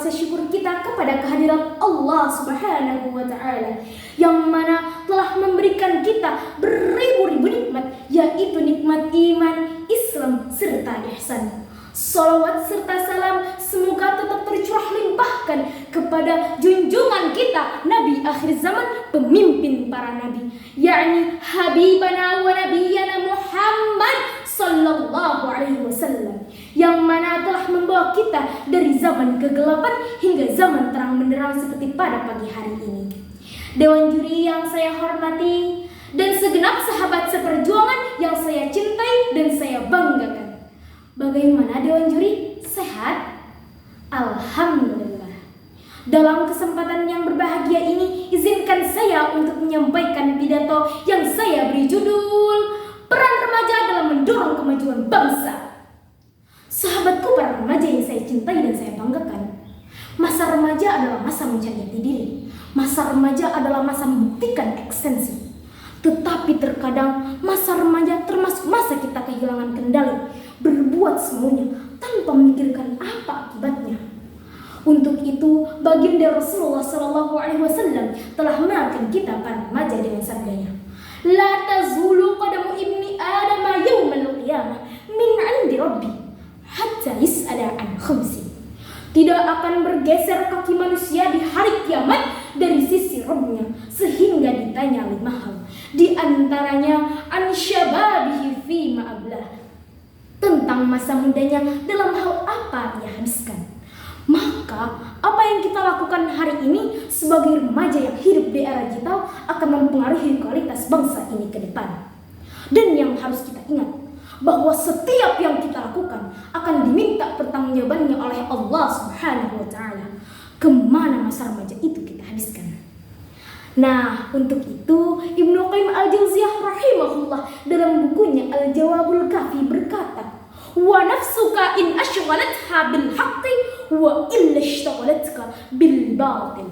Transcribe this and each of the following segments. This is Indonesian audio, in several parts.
rasa syukur kita kepada kehadirat Allah Subhanahu wa Ta'ala, yang mana telah memberikan kita beribu-ribu nikmat, yaitu nikmat iman, Islam, serta ihsan. Salawat serta salam semoga tetap tercurah limpahkan kepada junjungan kita Nabi akhir zaman, pemimpin para nabi, yakni Habibana wa Nabiyyana Muhammad sallallahu alaihi wasallam, yang mana telah membawa kita dari zaman kegelapan hingga zaman terang benderang seperti pada pagi hari ini. Dewan juri yang saya hormati dan segenap sahabat seperjuangan yang saya cintai dan saya banggakan, bagaimana Dewan Juri? Sehat? Alhamdulillah. Dalam kesempatan yang berbahagia ini, izinkan saya untuk menyampaikan pidato yang saya beri judul Peran Remaja dalam Mendorong Kemajuan Bangsa. Sahabatku para remaja yang saya cintai dan saya banggakan, masa remaja adalah masa mencari jati diri. Masa remaja adalah masa membuktikan eksistensi. Tetapi terkadang masa remaja termasuk masa kita kehilangan kendali, berbuat semuanya tanpa memikirkan apa akibatnya. Untuk itu, baginda Rasulullah SAW telah mengingatkan kita para remaja dengan sabdanya, La tazulu qadamu ibni Adam yawmal qiyamah min 'indi rabbi hatta yus'ala an khamsi. Tidak akan bergeser kaki manusia di hari kiamat dari sisi Rabbnya sehingga ditanya 5 hal. Di antaranya an syababihi fi ma ablah, tentang masa mudanya dalam hal apa ia habiskan. Maka apa yang kita lakukan hari ini sebagai remaja yang hidup di era digital akan mempengaruhi kualitas bangsa ini ke depan. Dan yang harus kita ingat, bahwa setiap yang kita lakukan akan diminta pertanggungjawabannya oleh Allah Subhanahu wa Ta'ala. Kemana masa remaja itu kita habiskan? Nah, untuk itu Ibnu Qayyim al-Jauziyah rahimahullah dalam bukunya Al-Jawabul Kafi berkata, wa nafsuka in ashghalatha bil haqqi wa illa ishtagalatka bil batil.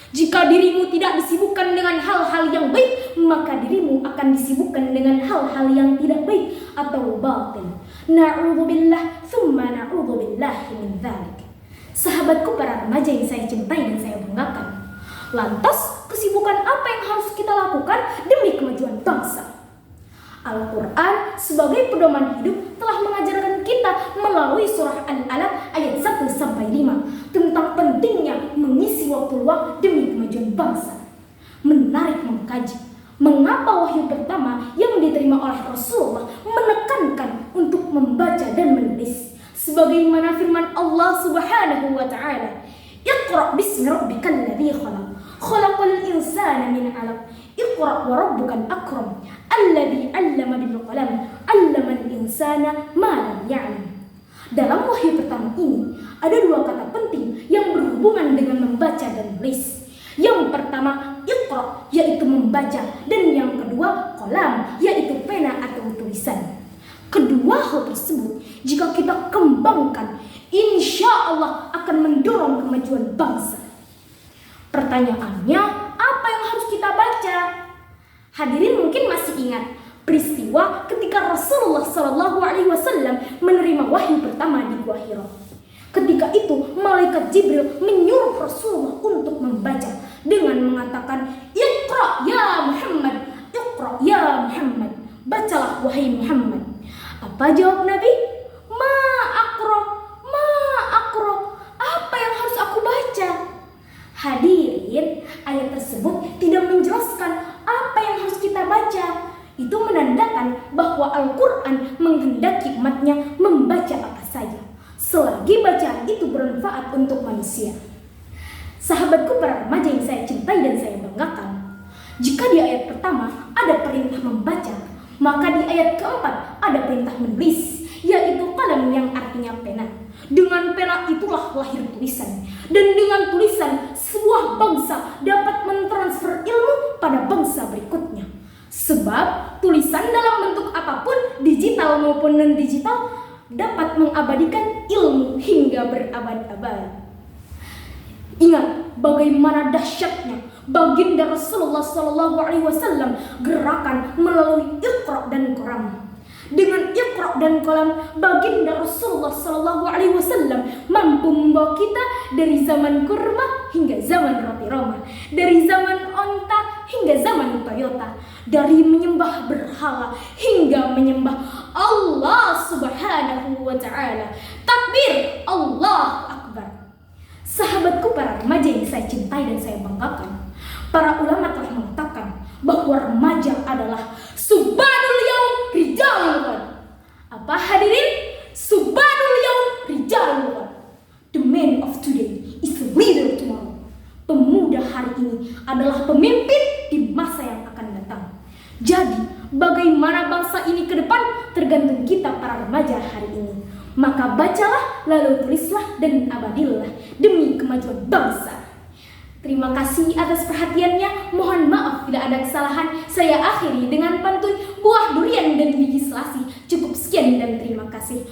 Jika dirimu tidak disibukkan dengan hal-hal yang baik, maka dirimu akan disibukkan dengan hal-hal yang tidak baik atau batil. Na'udzubillah thumma na'udzubillahi min dzalik. Sahabatku para remaja yang saya cintai dan saya banggakan, lantas kesibukan apa yang harus kita lakukan demi kemajuan bangsa? Al-Quran sebagai pedoman hidup telah mengajarkan kita melalui surah Al-Alaq ayat 1-5 tentang pentingnya mengisi waktu luang demi kemajuan bangsa. Menarik mengkaji mengapa wahyu pertama yang diterima oleh Rasulullah menekankan untuk membaca dan menulis, sebagaimana firman Allah Subhanahu wa Ta'ala, Iqra bismi rabbikal ladzi khalaq, khalaqal insana min 'alaq, Iqra wa rabbukal akram, alladzi 'allama bil qalam, 'allamal insana ma lam ya'lam. Dalam wahyu pertama ini ada 2 kata penting yang berhubungan dengan membaca dan menulis. Yang pertama Iqra, yaitu membaca, dan yang kedua qalam, yaitu pena atau tulisan. Kedua hal tersebut jika kita kembangkan, insya Allah akan mendorong kemajuan bangsa. Pertanyaannya, apa yang harus kita baca? Hadirin mungkin masih ingat peristiwa ketika Rasulullah SAW menerima wahyu pertama di Gua Hira. Ketika itu malaikat Jibril menyuruh Rasulullah untuk membaca dengan mengatakan, Iqra ya Muhammad, Iqra ya Muhammad, bacalah wahai Muhammad. Apa jawab Nabi? Ma aqra, ma aqra, apa yang harus aku baca? Hadirin, ayat tersebut tidak menjelaskan apa yang harus kita baca. Itu menandakan bahwa Al-Quran menghendaki umatnya membaca apa saja, selagi bacaan itu bermanfaat untuk manusia. Sahabatku para remaja yang saya cintai dan saya banggakan, jika di ayat pertama ada perintah membaca, maka di ayat keempat ada perintah menulis, yaitu qalam yang artinya pena. Dengan pena itulah lahir tulisan, dan dengan tulisan sebuah bangsa dapat mentransfer ilmu pada bangsa berikutnya. Sebab tulisan dalam bentuk apapun, digital maupun non-digital, dapat mengabadikan ilmu hingga berabad-abad. Ingat bagaimana dahsyatnya baginda Rasulullah SAW gerakan melalui Iqra dan Qalam. Dengan Iqra dan Qalam, baginda Rasulullah SAW mampu membawa membawa kita dari zaman kurma hingga zaman roti Roma, dari zaman onta hingga zaman Toyota, dari menyembah berhala hingga menyembah Allah Subhanahu wa Ta'ala. Takbir, Allah Akbar. Sahabatku para remaja yang saya cintai dan saya banggakan, para ulama telah mengatakan bahwa remaja adalah subhanul yaum rijalun. Apa hadirin? Subhanul yaum rijalun. The man of today is the leader tomorrow. Pemuda hari ini adalah pemimpin di masa yang akan datang. Jadi, bagaimana bangsa ini ke depan tergantung kita para remaja hari ini. Maka bacalah, lalu tulislah, dan abadilah demi kemajuan bangsa. Terima kasih atas perhatiannya. Mohon maaf bila ada kesalahan. Saya akhiri dengan pantun buah durian dan biji selasi. Cukup sekian dan terima kasih.